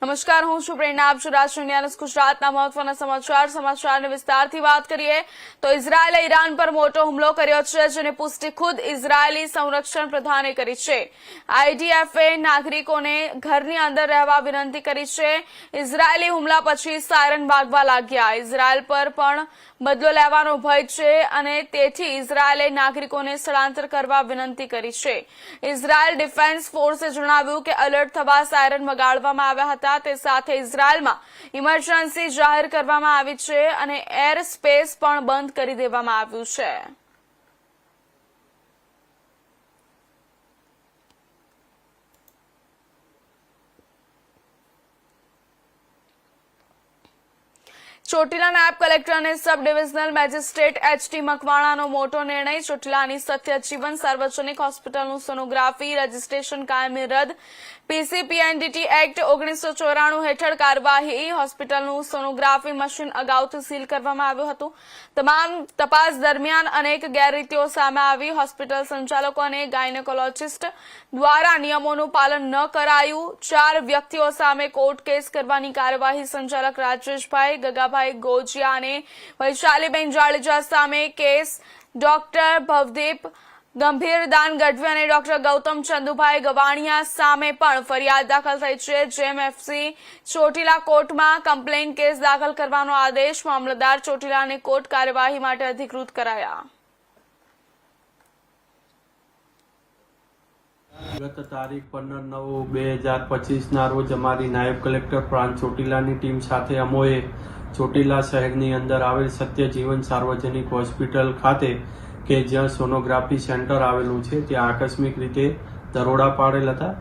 નમસ્કાર, હું છું પ્રેરણા. આપ છો રાષ્ટ્રીય ન્યાયાલય ગુજરાતના મહત્વના સમાચારને વિસ્તારથી વાત કરીએ તો ઇઝરાયેલે ઈરાન પર મોટો હુમલો કર્યો છે, જેની પુષ્ટિ ખુદ ઇઝરાયેલી સંરક્ષણ પ્રધાને કરી છે. આઈડીએફએ નાગરિકોને ઘરની અંદર રહેવા વિનંતી કરી છે. ઇઝરાયેલી હુમલા પછી સાયરન વાગવા લાગ્યા. ઇઝરાયેલ પર પણ બદલો લેવાનો ભય છે અને તેથી ઇઝરાયેલે નાગરિકોને સ્થળાંતર કરવા વિનંતી કરી છે. ઇઝરાયેલ ડિફેન્સ ફોર્સે જણાવ્યું કે એલર્ટ થવા સાયરન વગાડવામાં આવ્યા હતા. તે સાથે ઇઝરાયેલમાં ઇમરજન્સી જાહેર કરવામાં આવી છે અને એર સ્પેસ પણ બંધ કરી દેવામાં આવ્યું છે. ચોટીલા નાયબ કલેક્ટર અને સબ ડિવિઝનલ મેજિસ્ટ્રેટ એચ.ટી. મકવાણાનો મોટો નિર્ણય. ચોટીલાની સત્યજીવન સાર્વજનિક હોસ્પિટલનું સોનોગ્રાફી રજીસ્ટ્રેશન કાયમી રદ. પીસીપીએનડીટી એક્ટ 1994 હેઠળ કાર્યવાહી. હોસ્પિટલનું સોનોગ્રાફી મશીન અગાઉથી સીલ કરવામાં આવ્યું હતું. તમામ તપાસ દરમિયાન અનેક ગેરરીતિઓ સામે આવી. હોસ્પિટલ સંચાલકો અને ગાયનેકોલોજીસ્ટ દ્વારા નિયમોનું પાલન ન કરાયું. 4 વ્યક્તિઓ સામે કોર્ટ કેસ કરવાની કાર્યવાહી. સંચાલક રાજેશભાઈ ગગાભાઈ ગોજિયા અને વૈશાલીબેન જાડેજા સામે કેસ. ડોક્ટર ભવદીપ ગંભીરદાન ગઢવી અને ડોક્ટર ગૌતમ ચંદુભાઈ ગવાણિયા સામે પણ ફરિયાદ દાખલ થઈ છે. જેએમએફસી ચોટીલા કોર્ટમાં કમ્પ્લેન કેસ દાખલ કરવાનો આદેશ. મામલતદાર ચોટીલાને કોર્ટ કાર્યવાહી માટે અધિકૃત કરાયા. ગત તારીખ 15/9/2025 રોજ અમારી નાયબ કલેક્ટર પ્રાંત ચોટીલાની ટીમ સાથે અમોએ ચોટીલા શહેરની અંદર આવેલ સત્યજીવન સાર્વજનિક હોસ્પિટલ ખાતે કે જ્યાં સોનોગ્રાફી સેન્ટર આવેલું છે ત્યાં આકસ્મિક રીતે દરોડા પાડેલ હતા.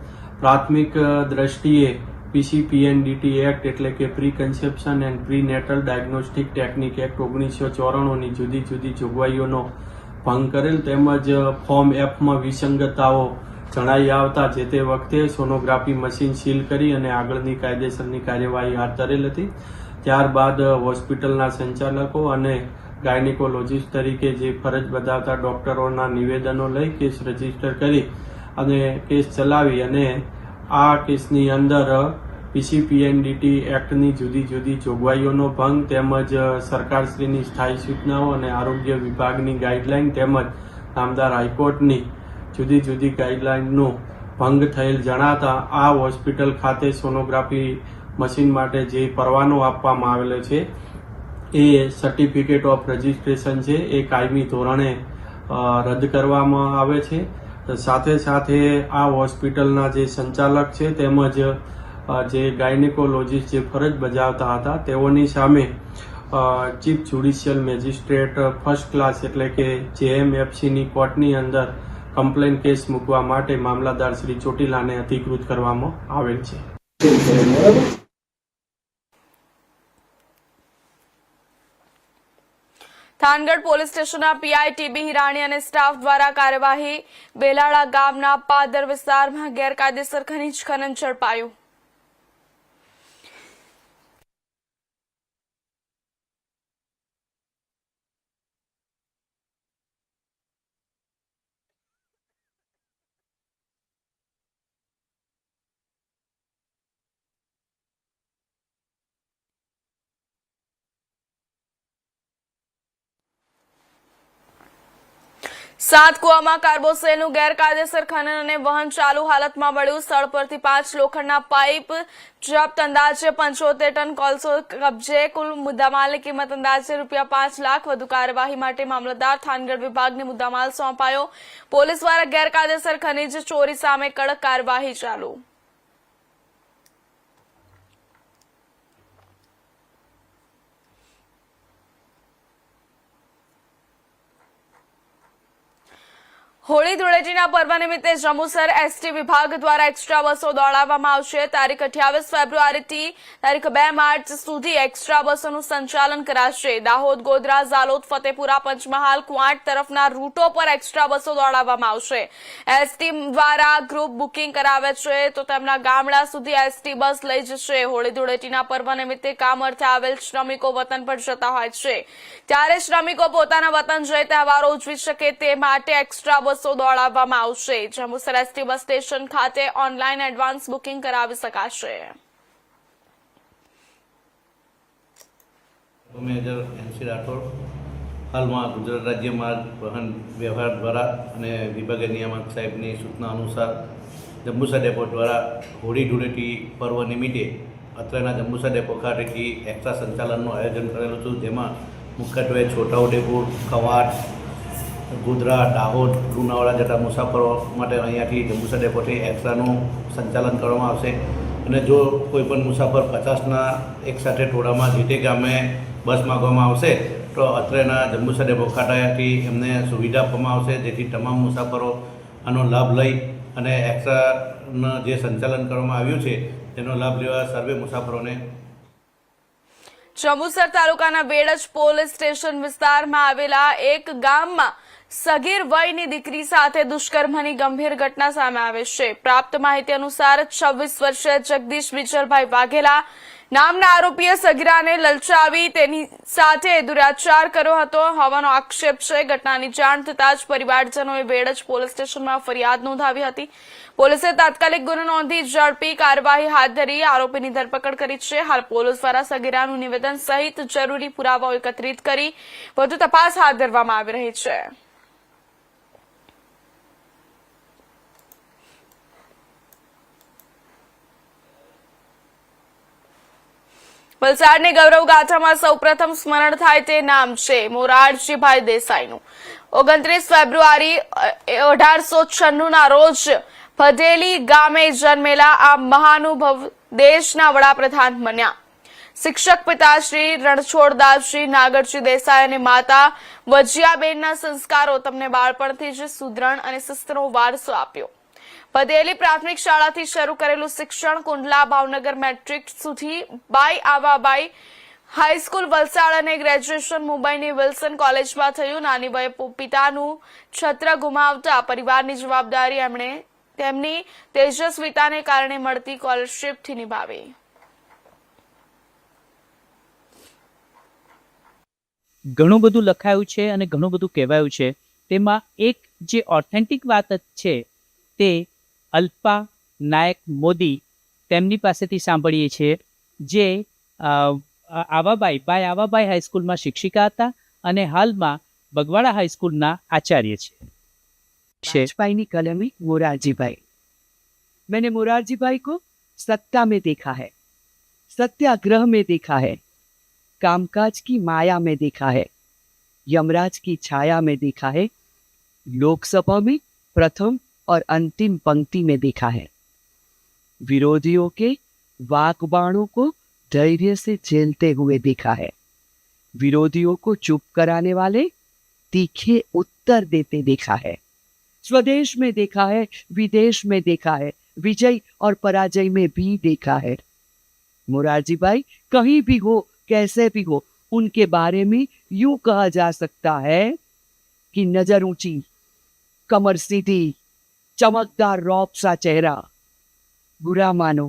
પ્રાથમિક દ્રષ્ટિએ પીસીપીએનડીટી એક્ટ એટલે કે preconception and prenatal diagnostic technique act 1994ની જુદી જુદી જોગવાઈઓનો ભંગ કરેલ તેમજ ફોર્મ એફમાં વિસંગતતાઓ જણાઈ આવતા જે તે વખતે સોનોગ્રાફી મશીન સીલ કરી અને આગળની કાયદેસરની કાર્યવાહી હાથ ધરેલ હતી. ત્યારબાદ હોસ્પિટલના સંચાલકો અને ગાયનેકોલોજીસ્ટ તરીકે જે ફરજ બજાવતા ડોક્ટરોના નિવેદનો લઈ કેસ રજીસ્ટર કરી અને કેસ ચલાવી અને આ કેસની અંદર પીસીપીએનડીટી એક્ટની જુદી જુદી જોગવાઈઓનો ભંગ તેમજ સરકારશ્રીની સ્થાયી સૂચનાઓ અને આરોગ્ય વિભાગની ગાઈડલાઈન તેમજ નામદાર હાઈકોર્ટની જુદી જુદી ગાઈડલાઈનનો ભંગ થયેલ જણાતા આ હોસ્પિટલ ખાતે સોનોગ્રાફી મશીન માટે જે પરવાનો આપવામાં આવેલો છે એ સર્ટિફિકેટ ઓફ રજીસ્ટ્રેશન છે એ કાયમી ધોરણે રદ કરવામાં આવે છે. સાથે સાથે આ હોસ્પિટલના જે સંચાલક છે તેમજ જે ગાયનેકોલોજીસ્ટ જે ફરજ બજાવતા હતા તેઓની સામે chief judicial magistrate first class એટલે કે જેએમએફસીની કોર્ટની અંદર કમ્પ્લેન કેસ મૂકવા માટે મામલતદાર શ્રી ચોટીલાને અધિકૃત કરવામાં આવેલ છે. થાનગઢ પોલીસ સ્ટેશનના પીઆઈ ટીબી હિરાણી અને સ્ટાફ દ્વારા કાર્યવાહી. બેલાળા ગામના પાદર વિસ્તારમાં ગેરકાયદેસર ખનીજ ખનન ઝડપાયું. સાતકુવામાં કાર્બોસેલનું ગેરકાયદેસર ખનન અને વહન ચાલુ હાલતમાં મળ્યું. સ્થળ પરથી 5 લોખંડના પાઇપ જપ્ત. અંદાજે 75 ટન કોલસો કબજે. કુલ મુદ્દામાલની કિંમત અંદાજે ₹5 લાખ. વધુ કાર્યવાહી માટે મામલતદાર થાનગઢ વિભાગને મુદ્દામાલ સોંપાયો. પોલીસ દ્વારા ગેરકાયદેસર ખનીજ ચોરી સામે કડક કાર્યવાહી ચાલુ. હોળી ધૂળેટીના પર્વ નિમિત્તે જંબુસર એસટી વિભાગ દ્વારા એક્સ્ટ્રા બસો દોડાવવામાં આવશે. તારીખ 28 ફેબ્રુઆરીથી તારીખ 2 માર્ચ સુધી એક્સ્ટ્રા બસોનું સંચાલન કરાશે. દાહોદ, ગોધરા, ઝાલોદ, ફતેપુરા, પંચમહાલ, ક્વાંટ તરફના રૂટો પર એક્સ્ટ્રા બસો દોડાવવામાં આવશે. એસટી દ્વારા ગ્રુપ બુકિંગ કરાવે છે તો તેમના ગામડા સુધી એસટી બસ લઈ જશે. હોળી ધૂળેટીના પર્વ નિમિત્તે કામ અર્થે આવેલ શ્રમિકો વતન પર જતા હોય છે ત્યારે શ્રમિકો પોતાના વતન જઈ તહેવારો ઉજવી શકે તે માટે એક્સ્ટ્રા બસો દોડાવવામાં આવશે. જંબુસર એસટી બસ સ્ટેશન ખાતે ઓનલાઈન એડવાન્સ બુકિંગ કરાવી શકાશે. મેજર એનસી રાઠોડ હાલમાં ગુજરાત રાજ્ય માર્ગ વાહન વ્યવહાર દ્વારા અને વિભાગીય નિયામક સાહેબની સૂચના અનુસાર જંબુસર ડેપો દ્વારા હોળી ધૂળેટી પર્વ નિમિત્તે અત્રેના જંબુસર ડેપો ખાતેથી એક્સ્ટ્રા સંચાલનનું આયોજન કરેલું હતું, જેમાં મુખ્યત્વે છોટાઉદેપુર, કવાંટ, ગોધરા, દાહોદ, લુણાવાડા જતા મુસાફરો માટે અહીંયાથી જંબુસર ડેપોથી એક્સ્ટ્રાનું સંચાલન કરવામાં આવશે. અને જો કોઈ પણ મુસાફર 50ના એકસાથે ટોળામાં જે તે ગામે બસ માગવામાં આવશે તો અત્રેના જંબુસર ડેપો ખાતેથી એમને સુવિધા આપવામાં આવશે, જેથી તમામ મુસાફરો આનો લાભ લઈ અને એક્સ્ટ્રાનું જે સંચાલન કરવામાં આવ્યું છે તેનો લાભ લેવા સર્વે મુસાફરોને. જંબુસર તાલુકાના વેડજ પોલીસ સ્ટેશન વિસ્તારમાં આવેલા એક ગામમાં સગીર વયની દીકરી સાથે દુષ્કર્મની ગંભીર ઘટના સામે આવી છે. પ્રાપ્ત માહિતી અનુસાર 26 વર્ષીય જગદીશ વિજલભાઈ વાઘેલા નામના આરોપીએ સગીરાને લલચાવી તેની સાથે દુરાચાર કર્યો હતો હોવાનો આક્ષેપ છે. ઘટનાની જાણ થતાં જ પરિવારજનોએ વેડજ પોલીસ સ્ટેશનમાં ફરિયાદ નોંધાવી હતી. પોલીસે તાત્કાલિક ગુનો નોંધી ઝડપી કાર્યવાહી હાથ ધરી આરોપીની ધરપકડ કરી છે. હાલ પોલીસ દ્વારા સગીરાનું નિવેદન સહિત જરૂરી પુરાવાઓ એકત્રિત કરી વધુ તપાસ હાથ ધરવામાં આવી રહી છે. વલસાડની ગૌરવ ગાથામાં સૌપ્રથમ સ્મરણ થાય તે નામ છે મોરારજીભાઈ દેસાઈનું. 29 ફેબ્રુઆરી 1896ના રોજ ભદેલી ગામે જન્મેલા આ મહાનુભવ દેશના વડાપ્રધાન બન્યા. શિક્ષક પિતા શ્રી રણછોડદાસજી નાગરજી દેસાઈ અને માતા વજિયાબેનના સંસ્કારો તમને બાળપણથી જ સુદ્રણ અને શિસ્તનો વારસો આપ્યો. ભદેલી પ્રાથમિક શાળાથી શરૂ કરેલું શિક્ષણ કુંડલા ભાવનગર મેટ્રિક સુધી, બાઈ આવાબાઈ હાઈસ્કૂલ વલસાડ અને ગ્રેજ્યુએશન મુંબઈની વિલ્સન કોલેજમાં થયું. નાની વયે પિતાનું છત્ર ગુમાવતા પરિવારની જવાબદારી એમણે તેમની તેજસ્વીતાને કારણે મળતી સ્કોલરશીપથી નિભાવી. ઘણું બધું લખાયું છે અને ઘણું બધું કહેવાયું છે. તેમાં એક જે ઓથેન્ટિક વાત છે તે અલ્પા નાયક મોદી તેમની પાસેથી સાંભળીએ છીએ, જે બાઈ આવાબાઈ હાઈસ્કૂલમાં શિક્ષિકા હતા અને હાલમાં બગવાડા હાઈસ્કૂલના આચાર્ય છે. वाजपेयी की कलमी मोरारजी भाई. मैंने मोरारजी भाई को सत्ता में देखा है, सत्याग्रह में देखा है, कामकाज की माया में देखा है, यमराज की छाया में देखा है, लोकसभा में प्रथम और अंतिम पंक्ति में देखा है, विरोधियों के वाकबाणों को धैर्य से झेलते हुए देखा है, विरोधियों को चुप कराने वाले तीखे उत्तर देते देखा है, स्वदेश में देखा है, विदेश में देखा है, विजय और पराजय में भी देखा है. मोरारजी भाई कहीं भी हो, कैसे भी हो, उनके बारे में यूं कहा जा सकता है कि नजर ऊंची, कमर सीधी, चमकदार रौब सा चेहरा, बुरा मानो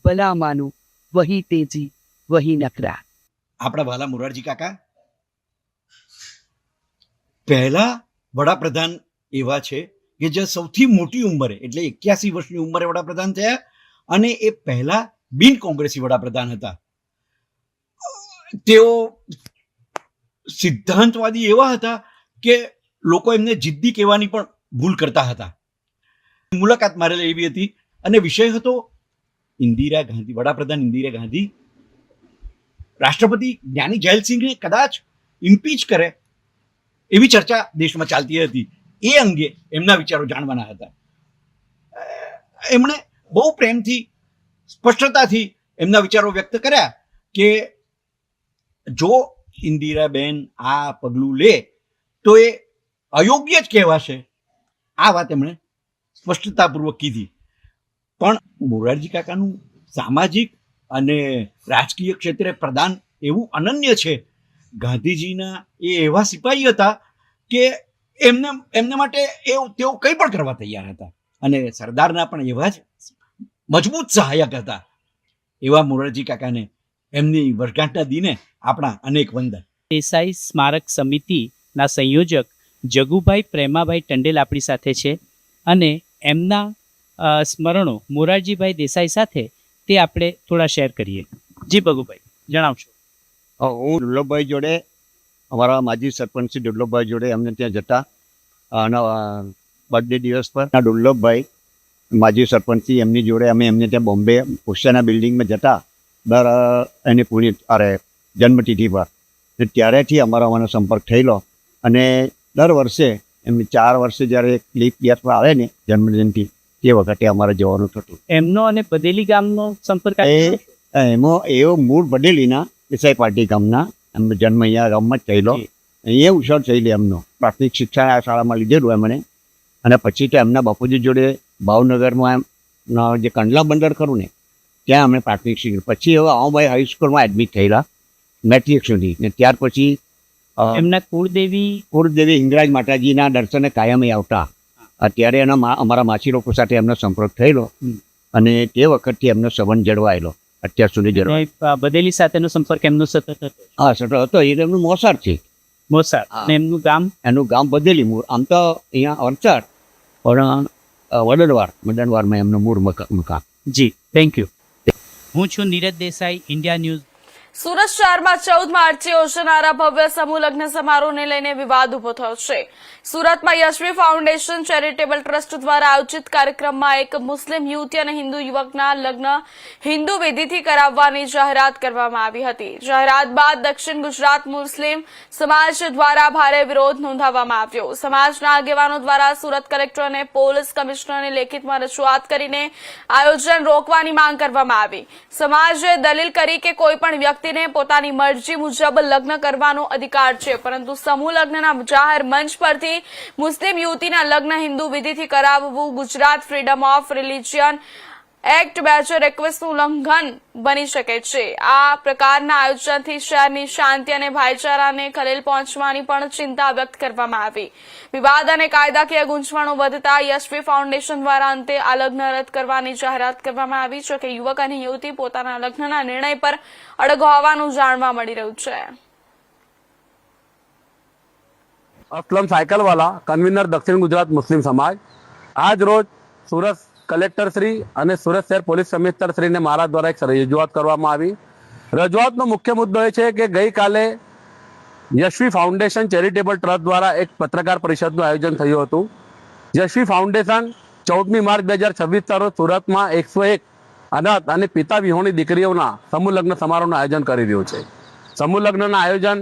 भला मानो, वही तेजी वही नखरा. આપણા વાલા મોરારજી કાકા પહેલા વડાપ્રધાન એવા છે કે જે સૌથી મોટી ઉંમરે એટલે 81 વર્ષની ઉંમરે વડાપ્રધાન થયા અને એ પહેલા બિન કોંગ્રેસી વડાપ્રધાન હતા. તેઓ સિદ્ધાંતવાદી એવા હતા કે લોકો એમને જિદ્દી કહેવાની પણ ભૂલ કરતા હતા. મુલાકાત મારેલી એવી હતી અને વિષય હતો ઇન્દિરા ગાંધી, વડાપ્રધાન ઇન્દિરા ગાંધી રાષ્ટ્રપતિ જ્ઞાની જયલસિંહને કદાચ ઇમ્પીચ કરે એવી ચર્ચા દેશમાં ચાલતી હતી. એ અંગે એમના વિચારો જાણવાના હતા. એમણે બહુ પ્રેમથી, સ્પષ્ટતાથી એમના વિચારો વ્યક્ત કર્યા કે જો ઇન્દિરાબેન આ પગલું લે તો એ અયોગ્ય જ કહેવાશે. આ વાત એમણે સ્પષ્ટતાપૂર્વક કીધી. પણ મોરારજી કાકાનું સામાજિક અને રાજકીય ક્ષેત્રે પ્રદાન એવું અનન્ય છે. ગાંધીજીના એ એવા સિપાહી હતા કે એમને માટે તેઓ કંઈ પણ કરવા તૈયાર હતા અને સરદારના પણ એવા જ મજબૂત સહાયક હતા. એવા મોરારજી કાકાને એમની વર્ષગાંઠના દિને આપણા અનેક વંદન. દેસાઈ સ્મારક સમિતિના સંયોજક જગુભાઈ પ્રેમાભાઈ ટંડેલ આપણી સાથે છે અને એમના સ્મરણો મોરારજીભાઈ દેસાઈ સાથે તે આપણે થોડા શેર કરીએ. જી ભગુભાઈ, જણાવશો. હું દુર્લભભાઈ જોડે અમારા માજી સરપંચ શ્રી દુર્લભભાઈ જોડે અમને ત્યાં જતા બર્થડે દિવસ પર દુર્લભભાઈ માજી સરપંચથી એમની જોડે અમે એમને ત્યાં બોમ્બે ઓશિયાના બિલ્ડિંગમાં જતા એની પૂરી જન્મતિથિ પર ને ત્યારેથી અમારો સંપર્ક થયેલો અને દર વર્ષે એમની 4 વર્ષે જ્યારે લીપ યર પર આવે ને જન્મજયંતિ તે વખતે અમારે જવાનું થતું. એમનો અને બદેલી ગામનો સંપર્ક એમાં એવો મૂળ બડેલીના દેસાઈ પાર્ટી ગામના એમનો જન્મ અહીંયા ગામમાં જ થયેલો. અહીંયા ઉછળ થયેલી એમનો પ્રાથમિક શિક્ષણ આ શાળામાં લીધેલું એમણે અને પછી તો એમના બાપુજી જોડે ભાવનગરમાં જે કંડલા બંદર ખરું ને ત્યાં અમે પ્રાથમિક શિક્ષણ પછી હવે આઉભાઈ હાઈસ્કૂલમાં એડમિટ થયેલા મેટ્રિક સુધી ને ત્યાર પછી એમના કુળદેવી હિંગરાજ માતાજીના દર્શને કાયમ આવતા. અત્યારે એના અમારા માછી લોકો સાથે એમનો સંપર્ક થયેલો અને તે વખતથી એમનો સંબંધ જળવાયેલો અત્યાર સુધી જળવાય. બદેલી સાથેનો સંપર્ક એમનો સતત હતો. હા સતત હતો. એ એમનું મોસાળ છે. મોસાળ. અને એનું ગામ બદેલી મૂળ. આમ તો અહીંયા અરચાર પણ વડનવારમાં એમનું મૂળ મકાન. જી થેન્ક યુ. હું છું નીરજ દેસાઈ, ઇન્ડિયા ન્યૂઝ. સુરત શહેરમાં 14 માર્ચે યોજાનારા ભવ્ય સમૂહ લગ્ન સમારોહને લઈને વિવાદ ઉભો થયો છે. સુરતમાં યશવી ફાઉન્ડેશન ચેરિટેબલ ટ્રસ્ટ દ્વારા આયોજિત કાર્યક્રમમાં એક મુસ્લિમ યુવતી અને હિન્દુ યુવકના લગ્ન હિન્દુ વિધિથી કરાવવાની જાહેરાત કરવામાં આવી હતી. જાહેરાત બાદ દક્ષિણ ગુજરાત મુસ્લિમ સમાજ દ્વારા ભારે વિરોધ નોંધાવવામાં આવ્યો. સમાજના આગેવાનો દ્વારા સુરત કલેક્ટર અને પોલીસ કમિશનરને લેખિતમાં રજૂઆત કરીને આયોજન રોકવાની માંગ કરવામાં આવી. સમાજે દલીલ કરી કે કોઈપણ વ્યક્તિને પોતાની મરજી મુજબ લગ્ન કરવાનો અધિકાર છે, પરંતુ સમૂહ લગ્નના જાહેર મંચ પરથી મુસ્લિમ યુવતીના લગ્ન હિન્દુ વિધિથી કરાવવું Gujarat freedom of religion act 2021 નું ઉલ્લંઘન બની શકે છે. આ પ્રકારના આયોજનથી શહેરની શાંતિ અને ભાઈચારાને ખલેલ પહોંચવાની પણ ચિંતા વ્યક્ત કરવામાં આવી. વિવાદ અને કાયદાકીય ગૂંચવણો વધતા યશવી ફાઉન્ડેશન દ્વારા અંતે આ લગ્ન રદ કરવાની જાહેરાત કરવામાં આવી છે કે યુવક અને યુવતી પોતાના લગ્નના નિર્ણય પર અડગ હોવાનું જાણવા મળી રહ્યું છે. અસલમ સાયકલવાલા, કન્વીનર દક્ષિણ ગુજરાત મુસ્લિમ સમાજ. આજ રોજ સુરત કલેક્ટર શ્રી અને સુરત શહેર પોલીસ કમિશનર શ્રીને મારા દ્વારા એક રજૂઆત કરવામાં આવી. રજૂઆતનો મુખ્ય મુદ્દો એ છે કે ગઈકાલે યશવી ફાઉન્ડેશન ચેરિટેબલ ટ્રસ્ટ દ્વારા એક પત્રકાર પરિષદનું આયોજન થયું હતું. યશવી ફાઉન્ડેશન 14મી માર્ચ 2026 રોજ સુરતમાં 101 અનાથ અને પિતા વિહોણી દીકરીઓના સમૂહ લગ્ન સમારોહનું આયોજન કરી રહ્યું છે. સમૂહ લગ્નના આયોજન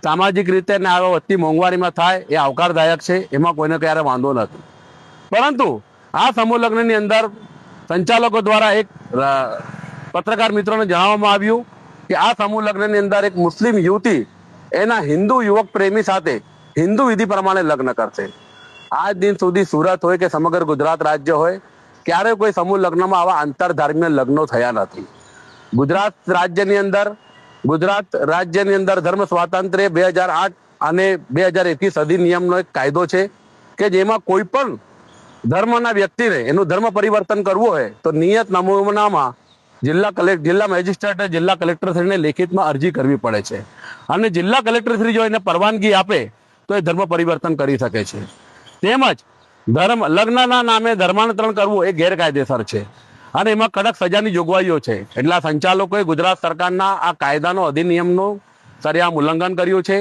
સામાજિક રીતે અને આ વધતી મોંઘવારીમાં થાય એ આવકારદાયક છે, એમાં કોઈને ક્યારે વાંધો નથી. પરંતુ આ સમૂહ લગ્નની અંદર સંચાલકો દ્વારા એક પત્રકાર મિત્રોને જણાવવામાં આવ્યું કે આ સમૂહ લગ્નની અંદર એક મુસ્લિમ યુવતી એના હિન્દુ યુવક પ્રેમી સાથે હિન્દુ વિધિ પ્રમાણે લગ્ન કરશે. આજ દિન સુધી સુરત હોય કે સમગ્ર ગુજરાત રાજ્ય હોય, ક્યારે કોઈ સમૂહ લગ્નમાં આવા આંતરધાર્મિક લગ્નો થયા નથી. ગુજરાત રાજ્યની અંદર ધર્મ સ્વાતંત્ર્ય 2008 અને 2021 અધિનિયમનો એક કાયદો છે કે જેમાં કોઈ પણ ધર્મના વ્યક્તિને એનું ધર્મ પરિવર્તન કરવું હોય તો નિયત નમૂનામાં જિલ્લા મેજિસ્ટ્રેટે જિલ્લા કલેક્ટરશ્રીને લેખિતમાં અરજી કરવી પડે છે અને જિલ્લા કલેક્ટરશ્રી જો એને પરવાનગી આપે તો એ ધર્મ પરિવર્તન કરી શકે છે. તેમજ લગ્નના નામે ધર્માંતરણ કરવું એ ગેરકાયદેસર છે અને એમાં કડક સજાની જોગવાઈઓ છે. એટલા સંચાલકોએ ગુજરાત સરકારના આ કાયદાનો અધિનિયમનું સરેઆમ ઉલ્લંઘન કર્યું છે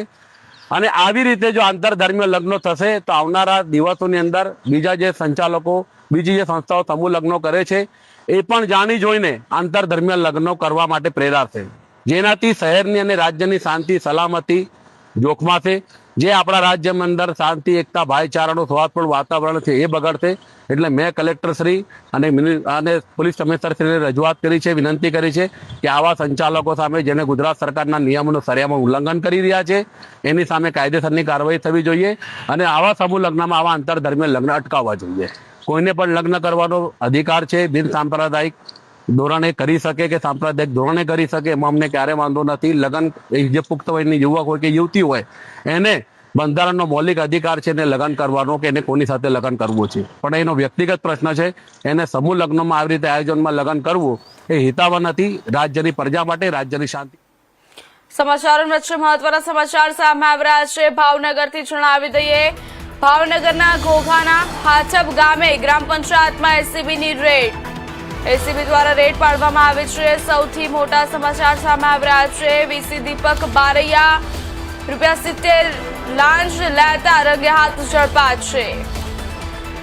અને આવી રીતે જો આંતરધર્મીય લગ્નો થશે તો આવનારા દિવસોની અંદર બીજા જે સંચાલકો, બીજી જે સંસ્થાઓ સમૂહ લગ્નો કરે છે એ પણ જાણી જોઈને આંતરધર્મીય લગ્નો કરવા માટે પ્રેરાશે, જેનાથી શહેરની અને રાજ્યની શાંતિ સલામતી જોખમાશે. જે આપણા રાજ્યમાં અંદર શાંતિ, એકતા, ભાઈચારાનું સ્વાદપૂર્ણ વાતાવરણ છે એ બગડશે. એટલે મેં કલેક્ટરશ્રી અને પોલીસ કમિશનરશ્રીને રજૂઆત કરી છે, વિનંતી કરી છે કે આવા સંચાલકો સામે જેને ગુજરાત સરકારના નિયમોનું સરેઆમ ઉલ્લંઘન કરી રહ્યા છે એની સામે કાયદેસરની કાર્યવાહી થવી જોઈએ અને આવા સમૂહ લગ્નમાં આવા આંતરધર્મીય લગ્ન અટકાવવા જોઈએ. કોઈને પણ લગ્ન કરવાનો અધિકાર છે, બિન સાંપ્રદાયિક ધોરણે કરી શકે કે સાંપ્રદાયિક ધોરણે કરી શકે, એમાં અમને ક્યારે વાંધો નથી. લગ્ન જે પુખ્ત વયની યુવક હોય કે યુવતી હોય એને બંધારણનો મૌલિક અધિકાર છે એને લગ્ન કરવાનો કે એને કોની સાથે લગ્ન કરવું છે, પણ એનો વ્યક્તિગત પ્રશ્ન છે. એને સમૂહ લગ્નમાં આવી રીતે આયોજનમાં લગ્ન કરવું એ હિતાવહ નથી રાજ્યની પ્રજા માટે, રાજ્યની શાંતિ. સમાચારો વચ્ચે મહત્વના સમાચાર સામે આવી રહ્યા છે. ભાવનગરથી જણાવી દઈએ, ભાવનગરના ઘોઘાના હાચબ ગામે ગ્રામ પંચાયતમાં એસીબીની રેડ. એસીબી દ્વારા રેડ પાડવામાં આવી છે. સૌથી મોટા સમાચાર સામે આવી રહ્યા છે. વીસી દીપક બારૈયા ₹70 લાંચ લેતા રંગે હાથ ઝડપાયા છે.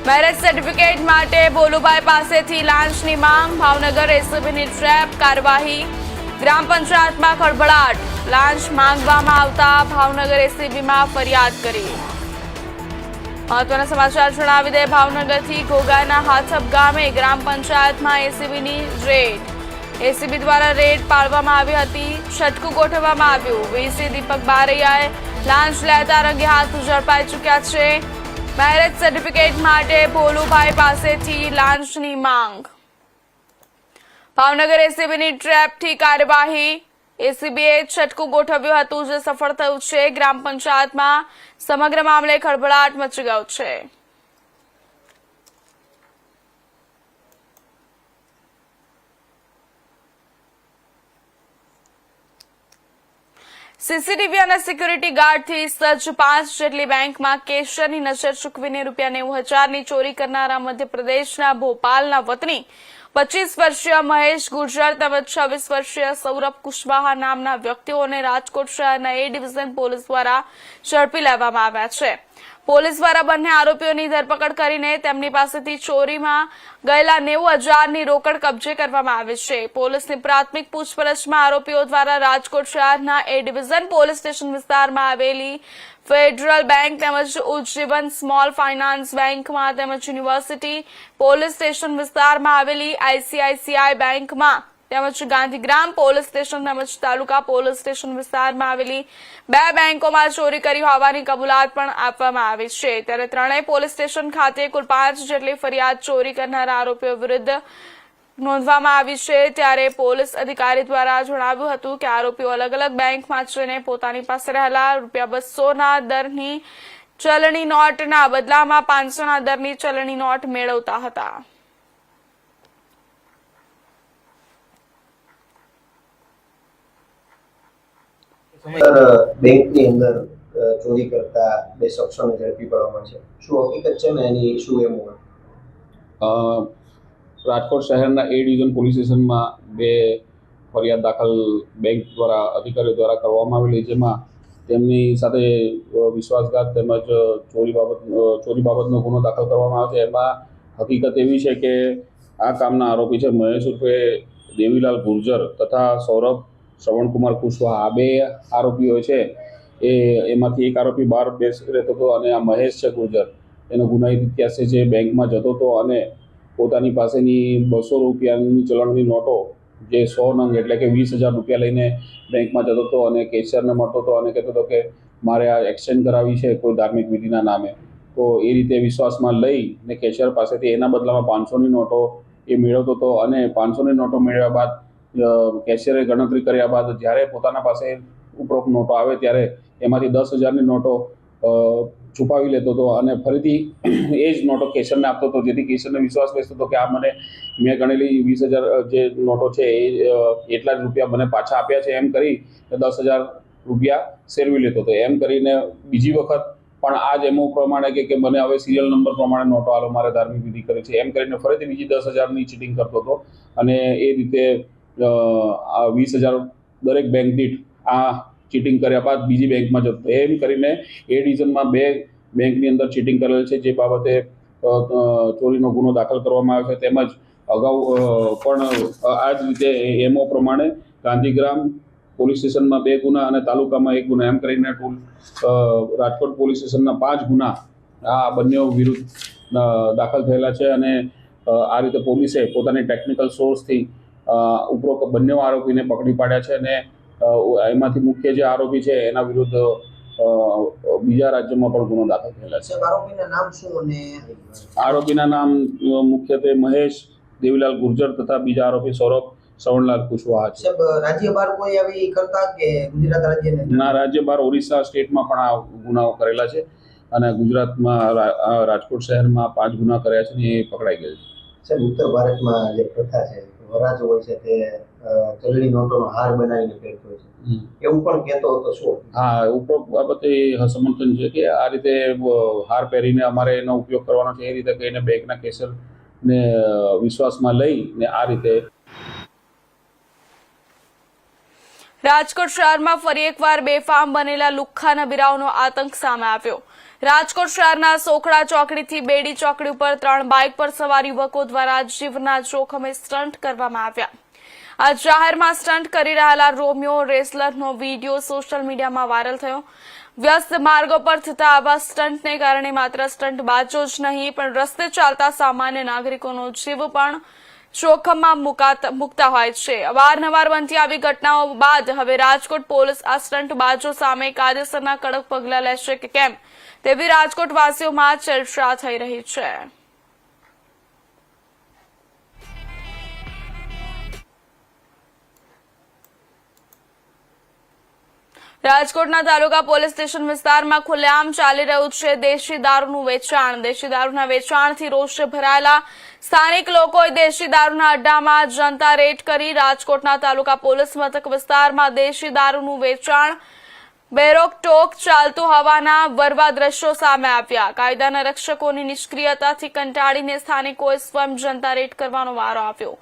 મેરેજ સર્ટિફિકેટ માટે ભોલુભાઈ પાસેથી લાંચની માંગ. ભાવનગર એસીબીની ટ્રેપ કાર્યવાહી. ગ્રામ પંચાયતમાં ખળભળાટ. લાંચ માંગવામાં આવતા ભાવનગર એસીબીમાં ફરિયાદ કરી. મહત્વના સમાચાર જણાવી દે. ભાવનગરથી ઘોઘાના હાથપ ગામે ગ્રામ પંચાયતમાં એસીબીની રેડ. એસીબી દ્વારા રેડ પાડવામાં આવી હતી. છટકું ગોઠવવામાં આવ્યું. વીસી દીપક બારૈયાએ લાંચ લેતા રંગે હાથ ઝડપાઈ ચૂક્યા છે. મેરેજ સર્ટિફિકેટ માટે ભોલુભાઈ પાસેથી લાંચની માંગ. ભાવનગર એસીબીની ટ્રેપથી કાર્યવાહી. એસીબીએ છટકું ગોઠવ્યું હતું, જે સફળ થયું છે. ગ્રામ પંચાયતમાં સમગ્ર મામલે ખળભળાટ મચી ગયો છે. સીસીટીવી અને સિક્યુરિટી ગાર્ડથી સજ્જ 5 જેટલી બેંકમાં કેશરની નજર ચૂકવીને ₹90,000ની ચોરી કરનારા મધ્યપ્રદેશના ભોપાલના વતની 25 વર્ષીય મહેશ ગુર્જર તેમજ 26 વર્ષીય સૌરભ કુશવાહા નામના વ્યક્તિઓને રાજકોટ શહેરના એ ડિવિઝન પોલીસ દ્વારા ઝડપી લેવામાં આવ્યા છે. પોલીસ દ્વારા બંને આરોપીઓની ધરપકડ કરીને તેમની પાસેથી ચોરીમાં ગયેલા 90,000ની રોકડ કબજે કરવામાં આવી છે. પોલીસની પ્રાથમિક પૂછપરછમાં આરોપીઓ દ્વારા રાજકોટ શહેરના એ ડિવિઝન પોલીસ સ્ટેશન વિસ્તારમાં આવેલી ફેડરલ બેંક તેમજ ઉજ્જીવન સ્મોલ ફાઇનાન્સ બેંકમાં તેમજ યુનિવર્સિટી પોલીસ સ્ટેશન વિસ્તારમાં આવેલી ICICI બેંકમાં તેમજ ગાંધીગ્રામ પોલીસ સ્ટેશન તેમજ તાલુકા પોલીસ સ્ટેશન વિસ્તારમાં આવેલી 2 બેંકોમાં ચોરી કરી હોવાની કબૂલાત પણ આપવામાં આવી છે. ત્યારે ત્રણેય પોલીસ સ્ટેશન ખાતે કુલ 5 જેટલી ફરિયાદ ચોરી કરનારા આરોપીઓ વિરુદ્ધ નોંધવામાં આવી છે. ત્યારે પોલીસ અધિકારી દ્વારા જણાવ્યું હતું કે આરોપીઓ અલગ અલગ બેંકમાં જઈને પોતાની પાસે રહેલા ₹200ના દરની ચલણી નોટના બદલામાં 500ના દરની ચલણી નોટ મેળવતા હતા. બેંકની અંદર ચોરી કરતા 2 શખ્સોને ઝડપી પાડવામાં છે. શું હકીકત છે ને એની શું એમ રાજકોટ શહેરના એ ડિવિઝન પોલીસ સ્ટેશનમાં 2 ફરિયાદ દાખલ બેંક દ્વારા અધિકારીઓ દ્વારા કરવામાં આવેલી, જેમાં તેમની સાથે વિશ્વાસઘાત તેમજ ચોરી બાબતનો ગુનો દાખલ કરવામાં આવ્યો છે. એમાં હકીકત એવી છે કે આ કામના આરોપી છે મહેશ ઉર્ફે દેવીલાલ ગુર્જર તથા સૌરભ શ્રવણકુમાર કુશવાહા. આ 2 આરોપીઓ છે. એમાંથી એક આરોપી બહાર રહેતો હતો અને આ મહેશ છે ગુર્જર, એનો ગુનાહિત ઇતિહાસ છે. જે બેંકમાં જતો હતો અને પોતાની પાસેની ₹200ની ચલણની નોટો જે 100 નંગ એટલે કે ₹20,000 લઈને બેંકમાં જતો હતો અને કેશિયરને મળતો હતો અને કહેતો હતો કે મારે આ એક્સચેન્જ કરાવી છે કોઈ ધાર્મિક વિધિના નામે. તો એ રીતે વિશ્વાસમાં લઈને કેશિયર પાસેથી એના બદલામાં 500ની નોટો એ મેળવતો હતો અને 500ની નોટો મેળવ્યા બાદ કેશિયરે ગણતરી કર્યા બાદ જ્યારે પોતાના પાસે ઉપરોક્ત નોટો આવે ત્યારે એમાંથી 10,000ની નોટો છુપાવી લેતો હતો અને ફરીથી એ જ નોટો કેશિયરને આપતો હતો, જેથી કેશિયરને વિશ્વાસ બેસતો હતો કે આ મેં ગણેલી 20,000 જે નોટો છે એ એટલા જ રૂપિયા મને પાછા આપ્યા છે. એમ કરી 10,000 સેરવી લેતો હતો. એમ કરીને બીજી વખત પણ આ જ એમઓ પ્રમાણે કે મને હવે સિરિયલ નંબર પ્રમાણે નોટો આલો, મારે ધાર્મિક વિધિ કરી છે. એમ કરીને ફરીથી બીજી 10,000ની ચીટિંગ કરતો હતો અને એ રીતે આ 20,000 દરેક બેંક દીઠ આ ચીટિંગ કર્યા બાદ બીજી બેંકમાં જતો. એમ કરીને એ ડિવિઝનમાં 2 બેંકની અંદર ચીટિંગ કરેલ છે, જે બાબતે ચોરીનો ગુનો દાખલ કરવામાં આવ્યો છે. તેમજ અગાઉ પણ આ જ રીતે એમઓ પ્રમાણે ગાંધીગ્રામ પોલીસ સ્ટેશનમાં 2 ગુના અને તાલુકામાં 1 ગુના, એમ કરીને કુલ રાજકોટ પોલીસ સ્ટેશનના 5 ગુના આ બંને વિરુદ્ધ દાખલ થયેલા છે. અને આ રીતે પોલીસે પોતાની ટેકનિકલ સોર્સથી ઉપરોક્ત બંને આરોપીને પકડી પાડ્યા છે અને એમાંથી મુખ્ય જે આરોપી છે એના વિરુદ્ધ બીજા રાજ્યોમાં પણ ગુનો દાખલ થયેલા છે. આરોપીના નામ શું અને આરોપીના નામ મુખ્યત્વે મહેશ દેવીલાલ ગુર્જર તથા બીજા આરોપી સૌરભ શ્રવણલાલ કુશવાહા છે. રાજ્ય બહાર કોઈ આવી કરતા કે ગુજરાત રાજ્યને? ના, રાજ્ય બહાર ઓરિસ્સા સ્ટેટમાં પણ આ ગુનાઓ કરેલા છે અને ગુજરાતમાં રાજકોટ શહેરમાં 5 ગુના કર્યા છે ને એ પકડાઈ ગયેલ છે. સાહેબ, ઉત્તર ભારતમાં જે પ્રથા છે, વરાજ હોય છે તે ચલણી નોટોનો હાર બનાવીને પહેરતો હોય છે, એવું પણ કહેતો હતો. શું? હા, ઉપરોક્ત બાબતે સમર્થન છે કે આ રીતે હાર પહેરીને અમારે એનો ઉપયોગ કરવાનો છે, એ રીતે કહીને બેંકના કેશિયર ને વિશ્વાસમાં લઈને આ રીતે રાજકોટ શહેરમાં ફરી એકવાર બેફામ બનેલા લુખ્ખા નબીરાઓનો આતંક સામે આવ્યો. રાજકોટ શહેરના સોખડા ચોકડીથી બેડી ચોકડી ઉપર 3 બાઇક પર સવાર યુવકો દ્વારા જીવના જોખમે સ્ટન્ટ કરવામાં આવ્યા. આ જાહેરમાં સ્ટન્ટ કરી રહેલા રોમિયો રેસલરનો વિડીયો સોશિયલ મીડિયામાં વાયરલ થયો. વ્યસ્ત માર્ગો પર થતા આવા સ્ટન્ટને કારણે માત્ર સ્ટન્ટબાજો જ નહીં પણ રસ્તે ચાલતા સામાન્ય નાગરિકોનો જીવ પણ જોખમમાં મુકતા હોય છે. અવારનવાર બનતી આવી ઘટનાઓ બાદ હવે રાજકોટ પોલીસ આ સ્ટન્ટબાજો સામે કાયદેસરના કડક પગલાં લેશે કે કેમ તેવી રાજકોટ વાસીઓમાં ચર્ચા થઈ રહી છે. રાજકોટના તાલુકા પોલીસ સ્ટેશન વિસ્તારમાં ખુલ્લેઆમ ચાલી રહ્યું છે દેશી દારૂનું વેચાણ. દેશી દારૂના વેચાણથી રોષે ભરાયેલા સ્થાનિક લોકોએ દેશી દારૂના અડ્ડામાં જનતા રેડ કરી. રાજકોટના તાલુકા પોલીસ મથક વિસ્તારમાં દેશી દારૂનું વેચાણ બેરોકટોક ચાલતું હોવાના વરવા દ્રશ્યો સામે આવ્યા. કાયદાના રક્ષકોની નિષ્ક્રિયતાથી કંટાળીને સ્થાનિકોએ સ્વયં જનતા રેડ કરવાનો વારો આવ્યો.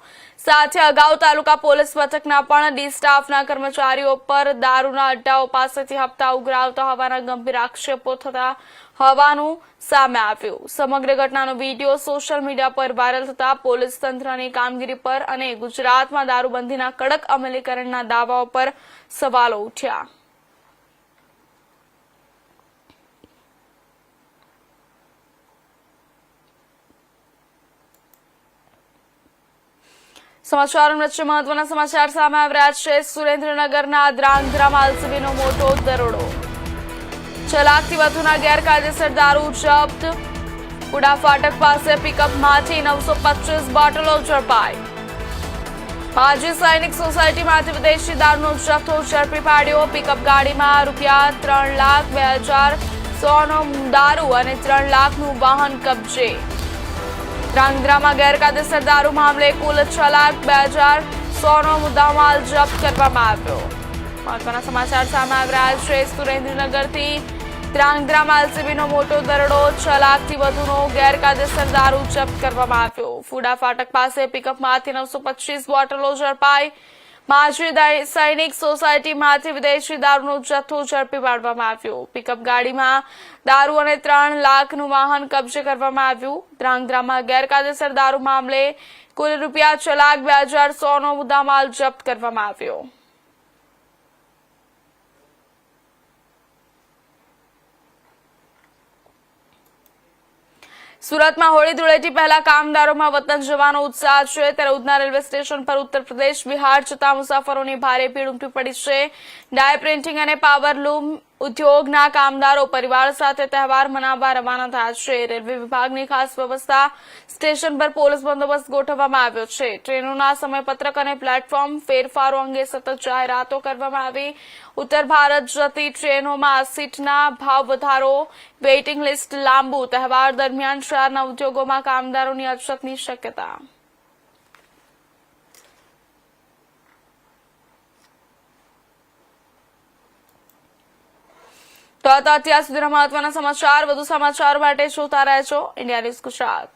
સાથે અગાઉ તાલુકા પોલીસ મથકના પણ ડી સ્ટાફના કર્મચારીઓ પર દારૂના અડ્ડાઓ પાસેથી હપ્તા ઉઘરાવતા હોવાના ગંભીર આક્ષેપો થતા હોવાનું સામે આવ્યું. સમગ્ર ઘટનાનો વિડીયો સોશિયલ મીડિયા પર વાયરલ થતા પોલીસ તંત્રની કામગીરી પર અને ગુજરાતમાં દારૂબંધીના કડક અમલીકરણના દાવાઓ પર સવાલો ઉઠ્યા. સમાચારો વચ્ચે મહત્વના સમાચાર સામે આવી રહ્યા છે. સુરેન્દ્રનગરના દ્રાંગધ્રામાં એલસીબીનો મોટો દરોડો. 6 લાખથી વધુના ગેરકાયદેસર દારૂ જપ્ત. પુડા ફાટક પાસે પિકઅપમાંથી 925 બોટલો ઝડપાઈ. માજી સૈનિક સોસાયટીમાંથી વિદેશી દારૂનો જથ્થો ઝડપી પાડ્યો. પિકઅપ ગાડીમાં ₹3,02,100નો દારૂ અને 3 લાખનું વાહન કબજે. ધ્રાંગધ્રામાં ગેરકાયદેસર દારૂ મામલે કુલ 6,02,100નો મુદ્દામાલ જપ્ત કરવામાં આવ્યો. મહત્વના સમાચાર સામે આવી રહ્યા છે. સુરેન્દ્રનગરથી ધ્રાંગધ્રામાં એલસીબીનો મોટો દરોડો. 6 લાખથી વધુનો ગેરકાયદેસર દારૂ જપ્ત કરવામાં આવ્યો. ફુડા ફાટક પાસે પિકઅપમાંથી 925 બોટલો ઝડપાઈ. માજી સૈનિક સોસાયટીમાંથી વિદેશી દારૂનો જથ્થો ઝડપી પાડવામાં આવ્યો. પિકઅપ ગાડીમાં દારૂ અને 3 લાખનું વાહન કબજે કરવામાં આવ્યું. ધ્રાંગધ્રામાં ગેરકાયદેસર દારૂ મામલે કુલ ₹6,02,100નો મુદ્દામાલ જપ્ત કરવામાં આવ્યો. સુરતમાં હોળી ધૂળેટી પહેલા કામદારોમાં વતન જવાનો ઉત્સાહ છે. ત્યારે ઉધના રેલવે સ્ટેશન પર ઉત્તર પ્રદેશ બિહાર જતા મુસાફરોની ભારે ભીડ ઉમટી પડી છે. ડાય પ્રિન્ટિંગ અને પાવરલૂમ ઉદ્યોગના કામદારો પરિવાર સાથે તહેવાર મનાવવા રવાના થયા છે. રેલવે વિભાગની ખાસ વ્યવસ્થા સ્ટેશન પર પોલીસ બંદોબસ્ત ગોઠવવામાં આવ્યો છે. ટ્રેનોના સમયપત્રક અને પ્લેટફોર્મ ફેરફારો અંગે સતત જાહેરાતો કરવામાં આવી. ઉત્તર ભારત જતી ટ્રેનોમાં સીટના ભાવ વધારો, વેઇટિંગ લિસ્ટ લાંબુ. તહેવાર દરમિયાન શહેરના ઉદ્યોગોમાં કામદારોની અછતની શક્યતા. તો અત્યાર સુધીના મહત્વના સમાચાર. વધુ સમાચાર માટે જોતા રહેજો ઇન્ડિયા ન્યૂઝ ગુજરાત.